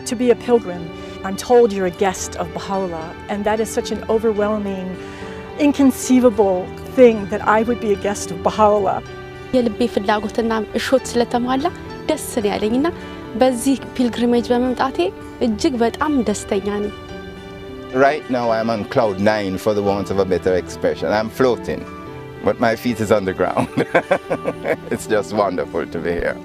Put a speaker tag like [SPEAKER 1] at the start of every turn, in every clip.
[SPEAKER 1] To be a pilgrim, I'm told you're a guest of Baha'u'llah, and that is such an overwhelming, inconceivable thing that I would be a guest of Baha'u'llah.
[SPEAKER 2] የልቤ ፍላጎትና እሾት ስለተሟላ ደስ ነው ያለኝና በዚህ ፒልግሪሜጅ በመምጣቴ እጅግ በጣም ደስተኛ ነኝ።
[SPEAKER 3] Right now I'm on cloud 9 for the want of a better expression. I'm floating, but my feet is on the ground. It's just wonderful to be here.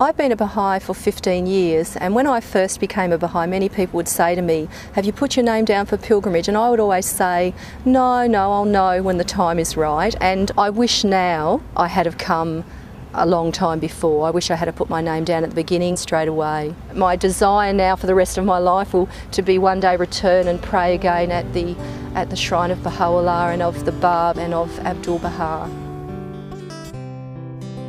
[SPEAKER 4] I've been a Baha'i for 15 years, and when I first became a Baha'i, many people would say to me, "Have you put your name down for pilgrimage?" And I would always say, no, I'll know when the time is right. And I wish now I had have come a long time before. I wish I had put my name down at the beginning straight away. My desire now for the rest of my life will to be one day return and pray again at the Shrine of Baha'u'llah and of the Bab and of Abdu'l-Baha.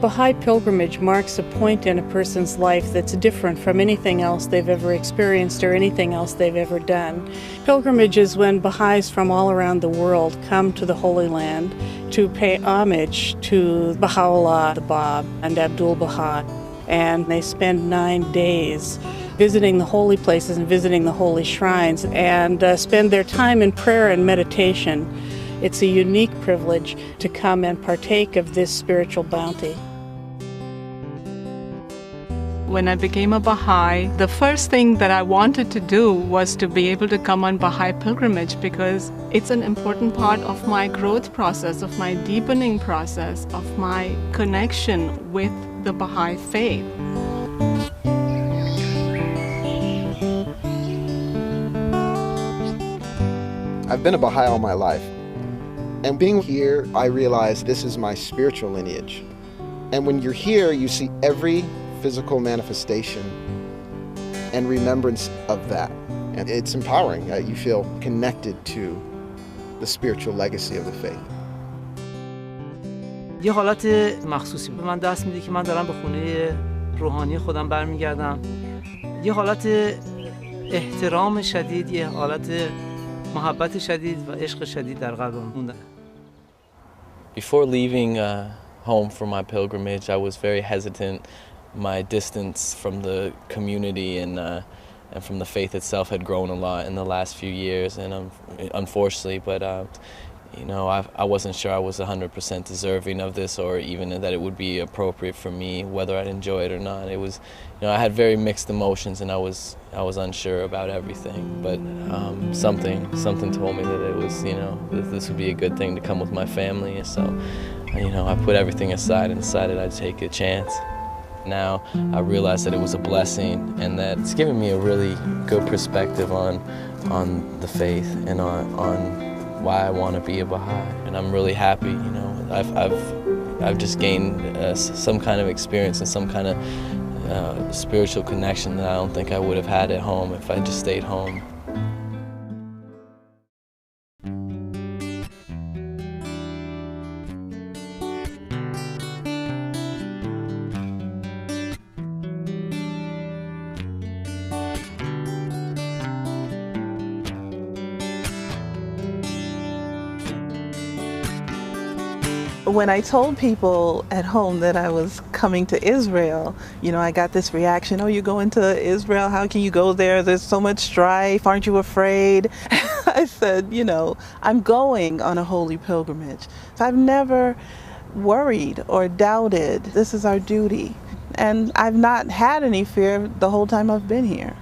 [SPEAKER 1] Baha'i pilgrimage marks a point in a person's life that's different from anything else they've ever experienced or anything else they've ever done. Pilgrimage is when Baha'is from all around the world come to the Holy Land to pay homage to Baha'u'llah, the Bab, and Abdu'l-Baha. And they spend 9 days visiting the holy places and visiting the holy shrines and spend their time in prayer and meditation. It's a unique privilege to come and partake of this spiritual bounty.
[SPEAKER 5] When I became a Baha'i, the first thing that I wanted to do was to be able to come on Baha'i pilgrimage because it's an important part of my growth process, of my deepening process, of my connection with the Baha'i faith.
[SPEAKER 6] I've been a Baha'i all my life. And being here, I realize this is my spiritual lineage. And when you're here, you see every physical manifestation and remembrance of that. And it's empowering. You feel connected to the spiritual legacy of the faith.
[SPEAKER 7] یه حالت مخصوصی به من دست میده که من دارم به خونه روحانی خودم برمیگردم. یه حالت احترام شدید، یه حالت محبت شدید و عشق شدید در قلبم مونده.
[SPEAKER 8] Before leaving home for my pilgrimage, I was very hesitant. My distance from the community and from the faith itself had grown a lot in the last few years, and unfortunately, but you know, I wasn't sure I was 100% deserving of this, or even that it would be appropriate for me, whether I'd enjoy it or not. It was, you know, I had very mixed emotions, and I was unsure about everything. But something told me that it was, you know, that this would be a good thing to come with my family. So, you know, I put everything aside and decided I'd take a chance. Now I realize that it was a blessing, and that it's given me a really good perspective on the faith and on why I want to be a Baha'i, and I'm really happy. You know, I've just gained some kind of experience and some kind of spiritual connection that I don't think I would have had at home if I just stayed home.
[SPEAKER 9] When I told people at home that I was coming to Israel, you know, I got this reaction, "Oh, you're going to Israel? How can you go there? There's so much strife. Aren't you afraid?" I said, you know, I'm going on a holy pilgrimage. I've never worried or doubted. This is our duty. And I've not had any fear the whole time I've been here.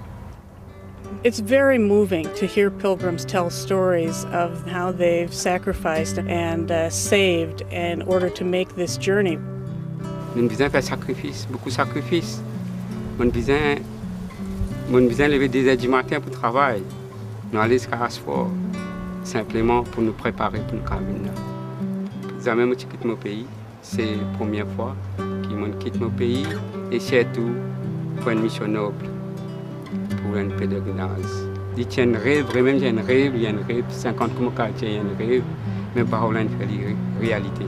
[SPEAKER 1] It's very moving to hear pilgrims tell stories of how they've sacrificed and saved in order to make this journey.
[SPEAKER 10] Mon besoin faire sacrifice, beaucoup de sacrifices. Mon besoin lever des heures du matin pour travailler. Nous aller jusqu'à Asfort, simplement pour nous préparer pour le carabine. Jamais je quitte mon pays. C'est la première fois que je quitte mon pays et surtout pour une mission noble. Pour un pèlerinage. Il y a un rêve, vraiment j'ai un rêve, il y a un rêve, 50 comme quartier, il y a un rêve, mais Baha'u'llah fait la réalité.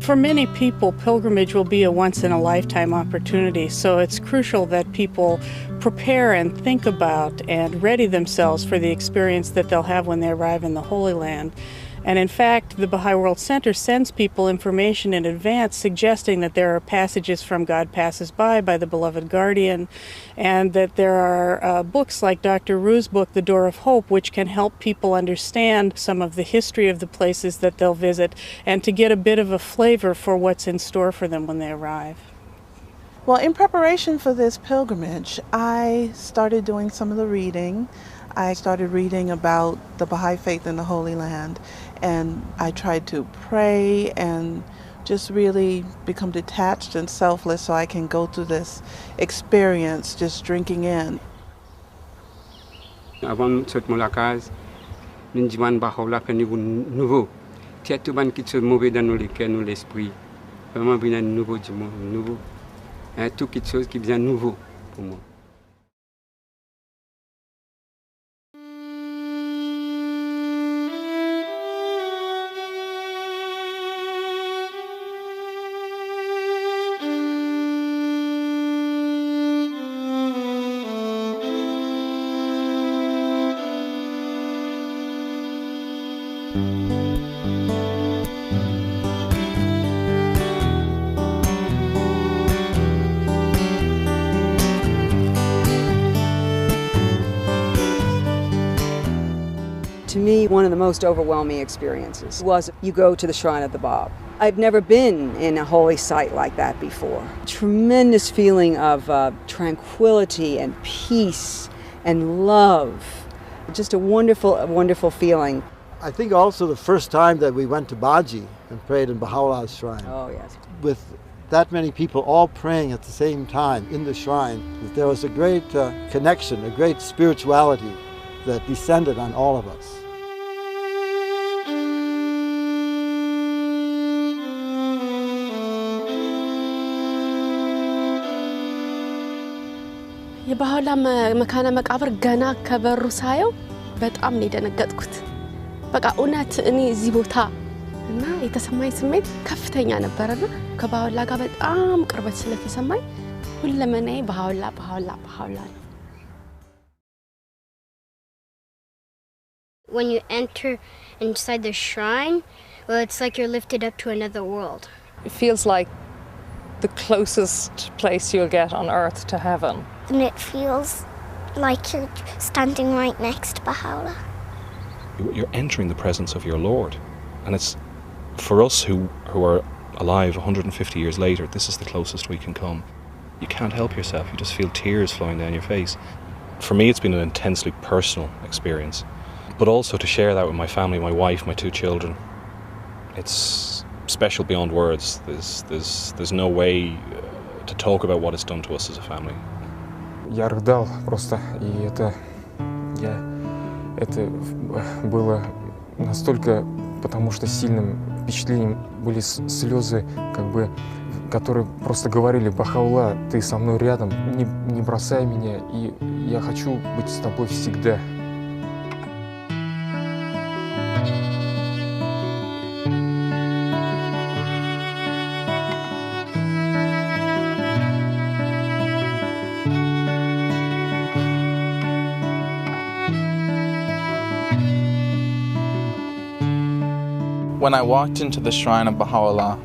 [SPEAKER 1] For many people, pilgrimage will be a once-in-a-lifetime opportunity, so it's crucial that people prepare and think about and ready themselves for the experience that they'll have when they arrive in the Holy Land. And in fact, the Baha'i World Center sends people information in advance suggesting that there are passages from God Passes By the Beloved Guardian, and that there are books like Dr. Ru's book, The Door of Hope, which can help people understand some of the history of the places that they'll visit and to get a bit of a flavor for what's in store for them when they arrive.
[SPEAKER 9] Well, in preparation for this pilgrimage, I started doing some of the reading. I started reading about the Baha'i faith in the Holy Land, and I tried to pray and just really become detached and selfless so I can go through this experience just drinking in.
[SPEAKER 10] Avant cette molakaz, nous disons Baha'u'llah fait nouveau. Tiens tout ban qui se mauvais dans nos cœurs, nous l'esprit. Vraiment bien nouveau du monde, nouveau. Tout quelque chose qui vient nouveau pour moi.
[SPEAKER 11] To me, one of the most overwhelming experiences was you go to the Shrine of the Baha. I've never been in a holy site like that before. Tremendous feeling of tranquility and peace and love. Just a wonderful feeling.
[SPEAKER 12] I think also the first time that we went to Baji and prayed in Baha'u'llah's shrine.
[SPEAKER 11] Oh, yes.
[SPEAKER 12] With that many people all praying at the same time in the shrine, there was a great connection, a great spirituality that descended on all of us.
[SPEAKER 2] የባህላ መካነ መቃብር ገና ከበሩ ሳየው በጣም ነው የደነገጥኩት። በቃ እውነት እኔ እዚህ ቦታ እና የተሰማኝ ስሜት ከፍተኛ ነበርና ከባህላ ጋር በጣም ቅርበት ስለተሰማኝ ሁለመናዬ ባህላ ነው።
[SPEAKER 13] When you enter inside the shrine, well, it's like you're lifted up to another world.
[SPEAKER 14] It feels like the closest place you'll get on earth to heaven.
[SPEAKER 13] And it feels like you're standing right next to Baha'u'llah.
[SPEAKER 15] You're entering the presence of your Lord. And it's, for us who are alive 150 years later, this is the closest we can come. You can't help yourself. You just feel tears flowing down your face. For me, it's been an intensely personal experience. But also to share that with my family, my wife, my 2 children. It's special beyond words. There's no way to talk about what it's done to us as a family.
[SPEAKER 16] Я рыдал просто, и это было настолько, потому что сильным впечатлением были слезы, как бы, которые просто говорили: Бахаулла, ты со мной рядом, не бросай меня, и я хочу быть с тобой всегда.
[SPEAKER 17] When I walked into the Shrine of Baha'u'llah,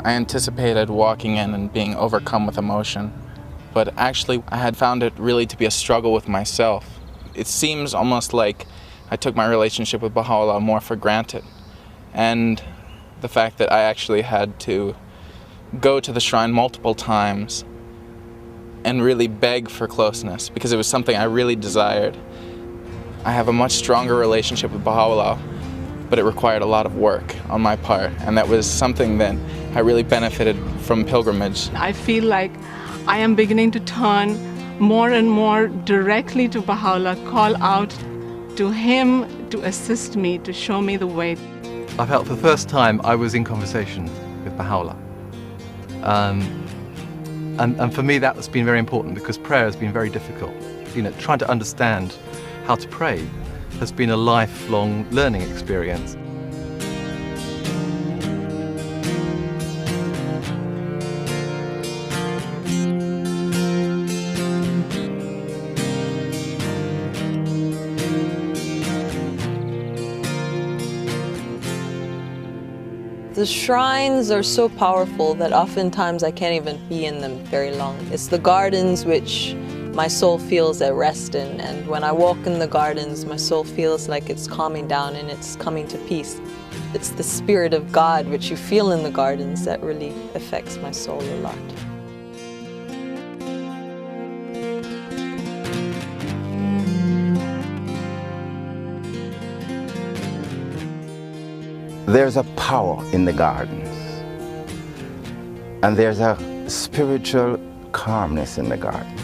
[SPEAKER 17] I anticipated walking in and being overcome with emotion, but actually I had found it really to be a struggle with myself. It seems almost like I took my relationship with Baha'u'llah more for granted, and the fact that I actually had to go to the shrine multiple times and really beg for closeness because it was something I really desired. I have a much stronger relationship with Baha'u'llah, but it required a lot of work on my part, and that was something that I really benefited from pilgrimage.
[SPEAKER 5] I feel like I am beginning to turn more and more directly to Baha'u'llah, call out to him to assist me, to show me the way.
[SPEAKER 18] I felt for the first time I was in conversation with Baha'u'llah. And for me that's been very important because prayer has been very difficult. You know, trying to understand how to pray has been a lifelong learning experience.
[SPEAKER 19] The shrines are so powerful that oftentimes I can't even be in them very long. It's the gardens which my soul feels at rest in, and when I walk in the gardens, my soul feels like it's calming down and it's coming to peace. It's the spirit of God which you feel in the gardens that really affects my soul a lot.
[SPEAKER 3] There's a power in the gardens, and there's a spiritual calmness in the gardens,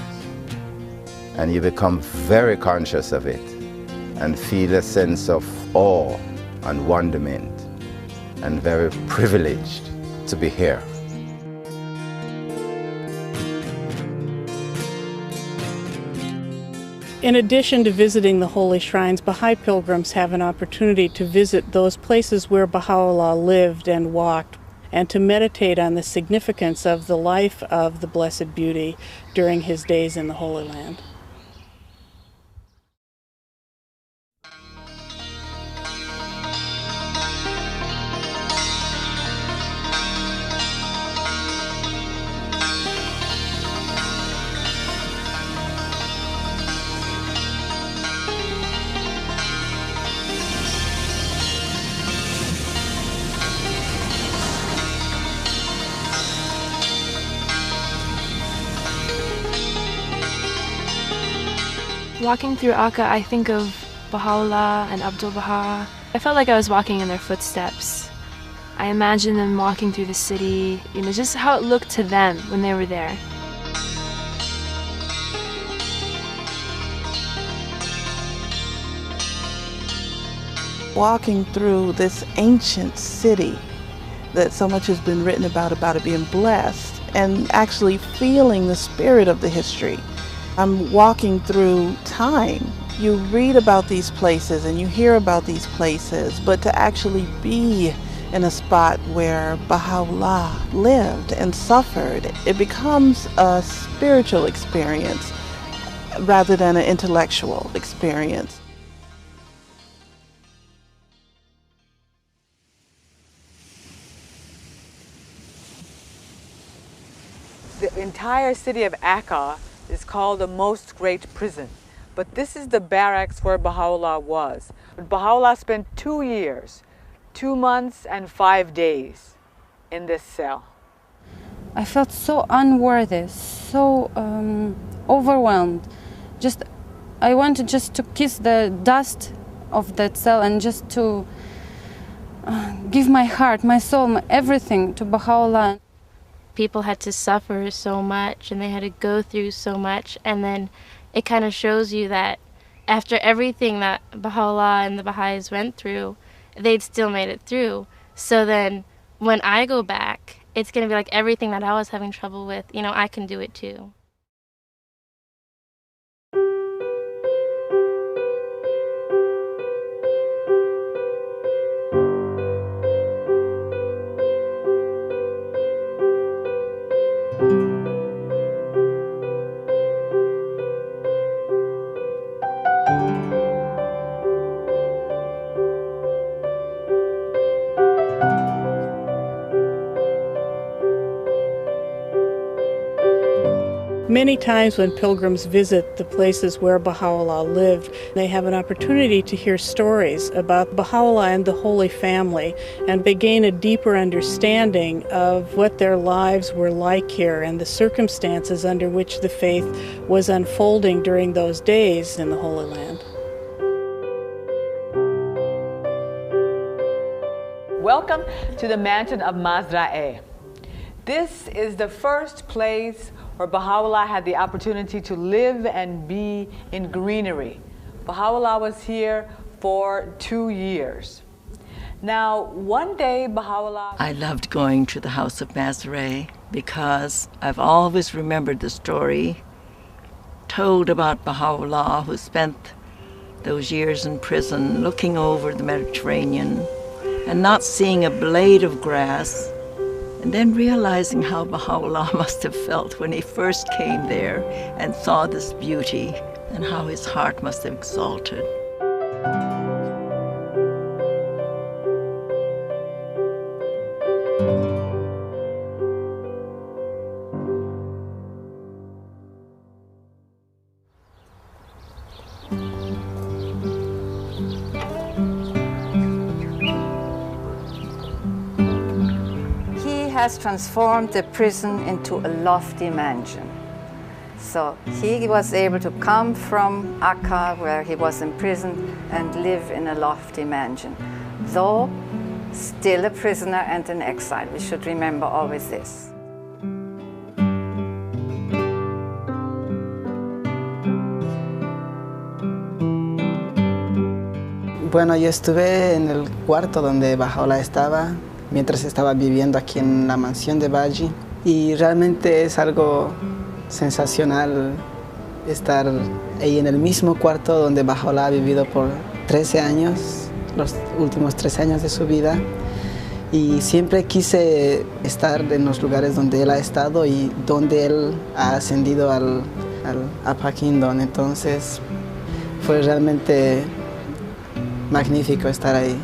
[SPEAKER 3] and you become very conscious of it and feel a sense of awe and wonderment, and very privileged to be here.
[SPEAKER 1] In addition to visiting the holy shrines, Baha'i pilgrims have an opportunity to visit those places where Baha'u'llah lived and walked, and to meditate on the significance of the life of the Blessed Beauty during his days in the Holy Land.
[SPEAKER 20] Walking through Akka, I think of Baha'u'llah and Abdu'l-Baha. I felt like I was walking in their footsteps. I imagine them walking through the city, just how it looked to them when they were there.
[SPEAKER 9] Walking through this ancient city that so much has been written about it being blessed, and actually feeling the spirit of the history. I'm walking through time. You read about these places and you hear about these places, but to actually be in a spot where Baha'u'llah lived and suffered, it becomes a spiritual experience rather than an intellectual experience.
[SPEAKER 21] The entire city of Akka is called the most great prison, but this is the barracks where Baha'u'llah was. But Baha'u'llah spent 2 years, 2 months and 5 days in this cell.
[SPEAKER 22] I felt so unworthy, so overwhelmed. I wanted just to kiss the dust of that cell and just to give my heart, my soul, everything to Baha'u'llah.
[SPEAKER 23] People had to suffer so much and they had to go through so much, and then it kind of shows you that after everything that Baha'u'llah and the Baha'is went through, they'd still made it through. So then when I go back, it's going to be like everything that I was having trouble with, I can do it too.
[SPEAKER 1] Many times when pilgrims visit the places where Baha'u'llah lived, they have an opportunity to hear stories about Baha'u'llah and the Holy Family, and they gain a deeper understanding of what their lives were like here and the circumstances under which the faith was unfolding during those days in the Holy Land.
[SPEAKER 21] Welcome to the mansion of Mazra'eh. This is the first place where Baha'u'llah had the opportunity to live and be in greenery. Baha'u'llah was here for 2 years. Now, one day Baha'u'llah...
[SPEAKER 24] I loved going to the house of Mazra'eh because I've always remembered the story told about Baha'u'llah, who spent those years in prison looking over the Mediterranean and not seeing a blade of grass, and then realizing how Baha'u'llah must have felt when he first came there and saw this beauty, and how his heart must have exalted.
[SPEAKER 4] Has transformed the prison into a lofty mansion. So he was able to come from Accra, where he was imprisoned, and live in a lofty mansion, though still a prisoner and an exile. We should remember always this.
[SPEAKER 6] Bueno, yo estuve en el cuarto donde Baha'u'llah estaba, mientras estaba viviendo aquí en la mansión de Baji, y realmente es algo sensacional estar ahí en el mismo cuarto donde Baha'u'llah ha vivido por 13 años, los últimos 13 años de su vida, y siempre quise estar en los lugares donde él ha estado y donde él ha ascendido al Upper Kingdom. Entonces fue realmente magnífico estar ahí.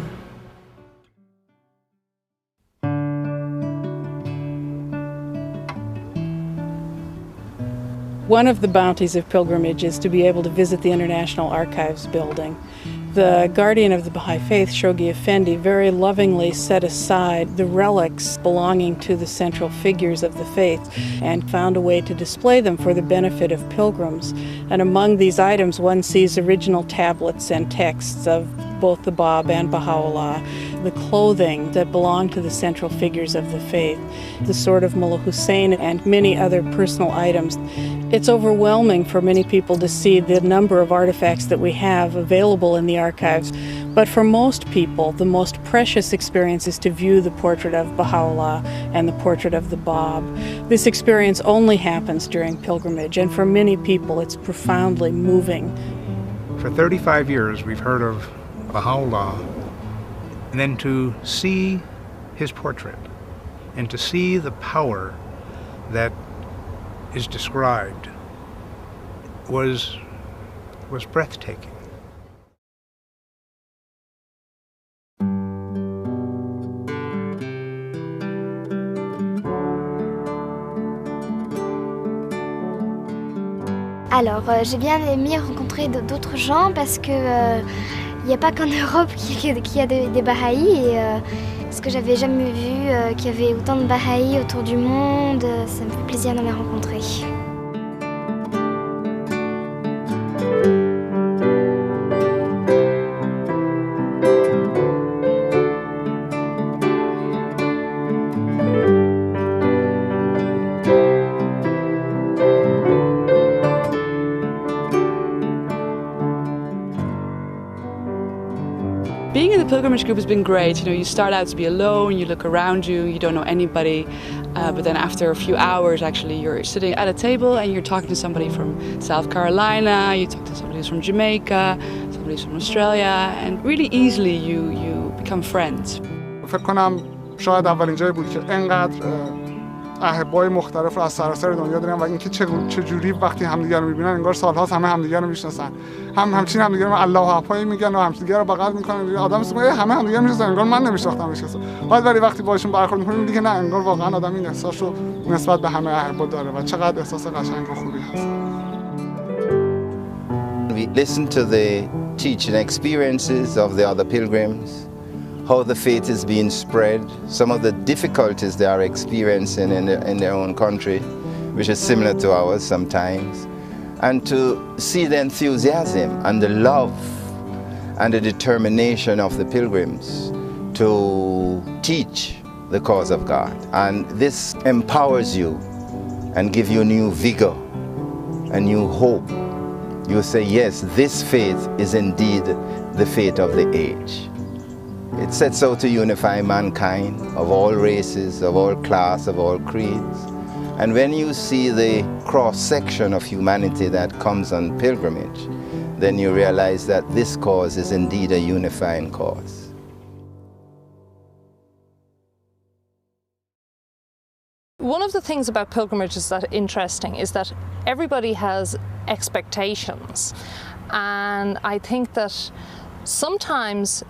[SPEAKER 1] One of the bounties of pilgrimage is to be able to visit the International Archives building. The guardian of the Baha'i faith, Shoghi Effendi, very lovingly set aside the relics belonging to the central figures of the faith and found a way to display them for the benefit of pilgrims. And among these items, one sees original tablets and texts of both the Bab and Baha'u'llah, the clothing that belonged to the central figures of the faith, the sword of Mullah Hussein, and many other personal items. It's overwhelming for many people to see the number of artifacts that we have available in the archives, but for most people, the most precious experience is to view the portrait of Baha'u'llah and the portrait of the Bab. This experience only happens during pilgrimage, and for many people, it's profoundly moving.
[SPEAKER 7] For 35 years, we've heard of Baha'u'llah, and then to see his portrait and to see the power that is described was breathtaking.
[SPEAKER 13] Alors, j'ai bien aimé rencontrer d'autres gens parce que il n'y a pas qu'en Europe qu'il y a des Baha'is et parce que j'avais jamais vu qu'il y avait autant de Baha'is autour du monde, ça me fait plaisir d'en les rencontrer.
[SPEAKER 8] Being in the pilgrimage group has been great. You know, you start out to be alone, you look around you, you don't know anybody, but then after a few hours, actually, you're sitting at a table and you're talking to somebody from South Carolina, you talk to somebody who's from Jamaica, somebody who's from Australia, and really easily you become friends.
[SPEAKER 25] فکر کنم شاید اولین جایی بود که انقدر احبای مختلف رو از سراسر دنیا دارن و اینکه چه جوری وقتی همدیگر رو می‌بینن انگار سال‌هاست همه همدیگر رو می‌شناسن. همچین همدیگر رو الله اکبر میگن و همدیگر رو بغل می‌کنن. آدم میگه همه همدیگر می‌شناسن انگار من نمی‌شناختمش کسی. ولی وقتی باهاشون برخورد می‌کنیم میگه نه انگار واقعا آدم این احساس رو نسبت به همه احبا داره و چقدر احساس قشنگ و خوبی هست.
[SPEAKER 3] We listen to the teaching experiences of the other pilgrims, how the faith is being spread, some of the difficulties they are experiencing in their own country, which is similar to ours sometimes, and to see the enthusiasm and the love and the determination of the pilgrims to teach the cause of God. And this empowers you and gives you new vigor and new hope. You say, yes, this faith is indeed the faith of the age. It sets out to unify mankind of all races, of all class, of all creeds. And when you see the cross-section of humanity that comes on pilgrimage, then you realize that this cause is indeed a unifying cause.
[SPEAKER 14] One of the things about pilgrimages that are interesting is that everybody has expectations. And I think that sometimes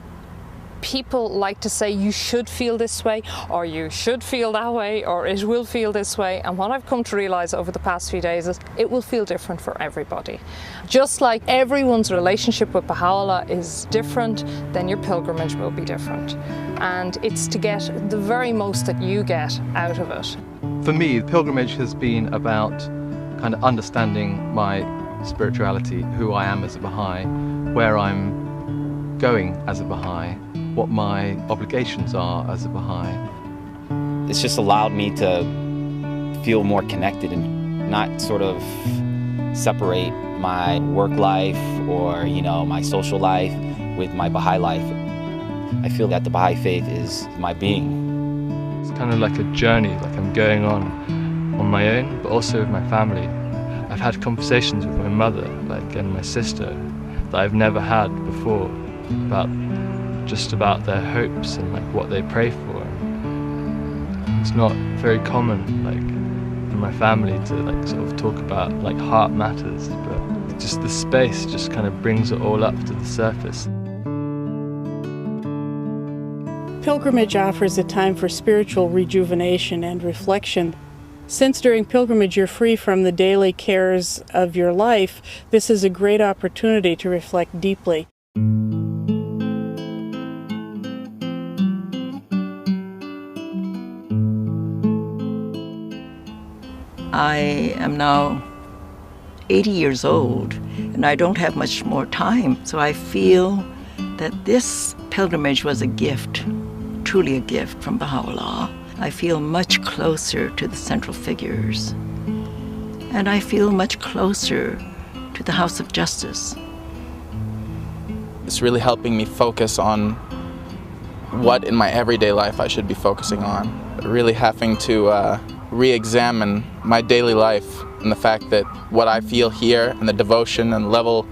[SPEAKER 14] people like to say you should feel this way, or you should feel that way, or it will feel this way. And what I've come to realize over the past few days is it will feel different for everybody. Just like everyone's relationship with Baha'u'llah is different, then your pilgrimage will be different. And it's to get the very most that you get out of it.
[SPEAKER 18] For me, pilgrimage has been about kind of understanding my spirituality, who I am as a Baha'i, where I'm going as a Baha'i, what my obligations are as a Baha'i.
[SPEAKER 2] It's just allowed me to feel more connected and not sort of separate my work life or, my social life with my Baha'i life. I feel that the Baha'i faith is my being.
[SPEAKER 16] It's kind of like a journey, like I'm going on my own, but also with my family. I've had conversations with my mother, and my sister, that I've never had before, about their hopes and what they pray for. It's not very common, in my family to sort of talk about heart matters, but just the space just kind of brings it all up to the surface.
[SPEAKER 1] Pilgrimage offers a time for spiritual rejuvenation and reflection. Since during pilgrimage you're free from the daily cares of your life, this is a great opportunity to reflect deeply.
[SPEAKER 24] I am now 80 years old and I don't have much more time, so I feel that this pilgrimage was a gift, truly a gift from Baha'u'llah. I feel much closer to the central figures, and I feel much closer to the House of Justice.
[SPEAKER 17] It's really helping me focus on what in my everyday life I should be focusing on. Really having to re-examine my daily life and the fact that what I feel here and the devotion and level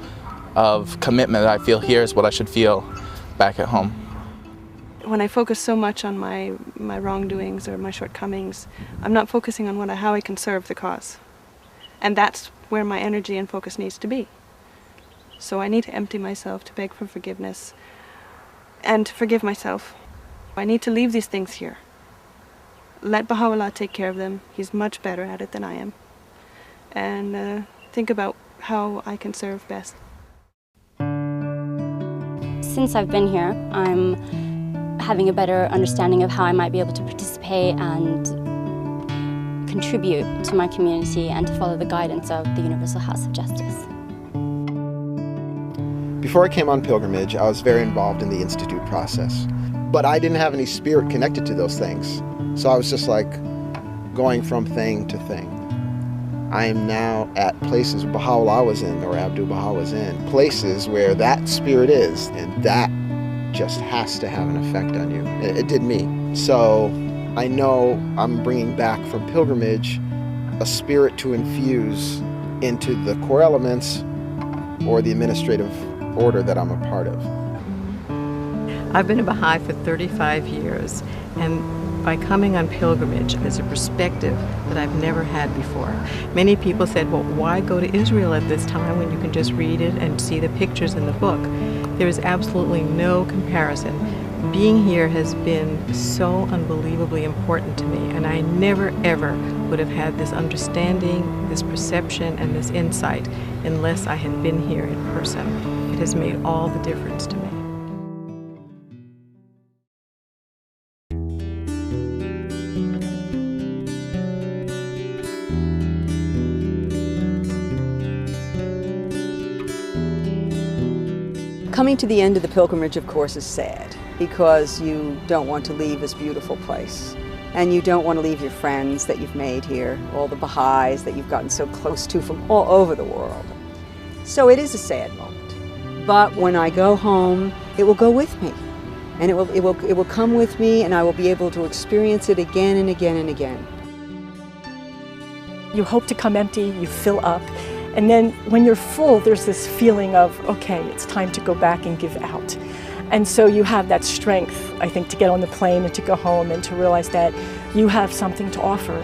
[SPEAKER 17] of commitment that I feel here is what I should feel back at home.
[SPEAKER 10] When I focus so much on my wrongdoings or my shortcomings, I'm not focusing on how I can serve the cause. And that's where my energy and focus needs to be. So I need to empty myself, to beg for forgiveness, and to forgive myself. I need to leave these things here. Let Baha'u'llah take care of them. He's much better at it than I am. And think about how I can serve best.
[SPEAKER 11] Since I've been here, I'm having a better understanding of how I might be able to participate and contribute to my community and to follow the guidance of the Universal House of Justice.
[SPEAKER 12] Before I came on pilgrimage, I was very involved in the Institute process, but I didn't have any spirit connected to those things. So I was just going from thing to thing. I am now at places Baha'u'llah was in, or Abdu'l-Baha was in, places where that spirit is, and that just has to have an effect on you. It did me. So I know I'm bringing back from pilgrimage a spirit to infuse into the core elements or the administrative order that I'm a part of.
[SPEAKER 15] I've been a Baha'i for 35 years, and by coming on pilgrimage, there's a perspective that I've never had before. Many people said, well, why go to Israel at this time when you can just read it and see the pictures in the book? There is absolutely no comparison. Being here has been so unbelievably important to me, and I never ever would have had this understanding, this perception, and this insight unless I had been here in person. It has made all the difference to me.
[SPEAKER 26] Coming to the end of the pilgrimage, of course, is sad because you don't want to leave this beautiful place. And you don't want to leave your friends that you've made here, all the Baha'is that you've gotten so close to from all over the world. So it is a sad moment. But when I go home, it will go with me. And it will come with me, and I will be able to experience it again and again and again.
[SPEAKER 27] You hope to come empty, you fill up. And then when you're full, there's this feeling of, okay, it's time to go back and give out. And so you have that strength, I think, to get on the plane and to go home and to realize that you have something to offer.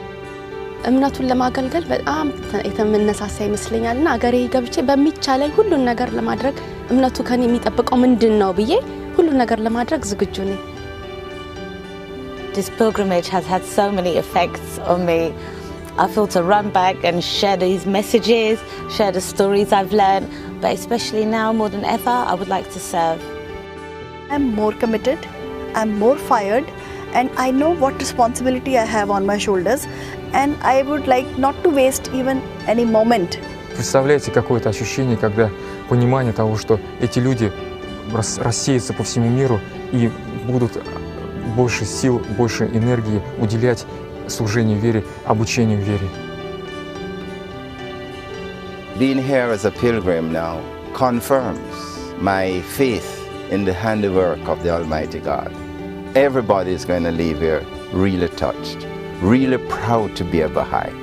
[SPEAKER 28] እምነቱን ለማገልገል በጣም የተመነሳሳ ይመስለኛልና አገሬ ገብቼ በሚቻለኝ ሁሉን ነገር ለማድረግ እምነቱ ከኔ የሚጠብቀው ምንድነው ብዬ ሁሉ ነገር ለማድረግ ዝግጁ ነኝ።
[SPEAKER 4] This pilgrimage has had so many effects on me. I feel to run back and share these messages, share the stories I've learned, but especially now more than ever, I would like to serve.
[SPEAKER 5] I'm more committed, I'm more fired, and I know what responsibility I have on my shoulders, and I would like not to waste even any moment.
[SPEAKER 16] Представляете, какое-то ощущение, когда понимание того, что эти люди рассеются по всему миру и будут больше сил, больше энергии уделять служению вере, обучению вере.
[SPEAKER 3] Being here as a pilgrim now confirms my faith in the handiwork of the Almighty God. Everybody is going to leave here really touched, really proud to be a Baha'i.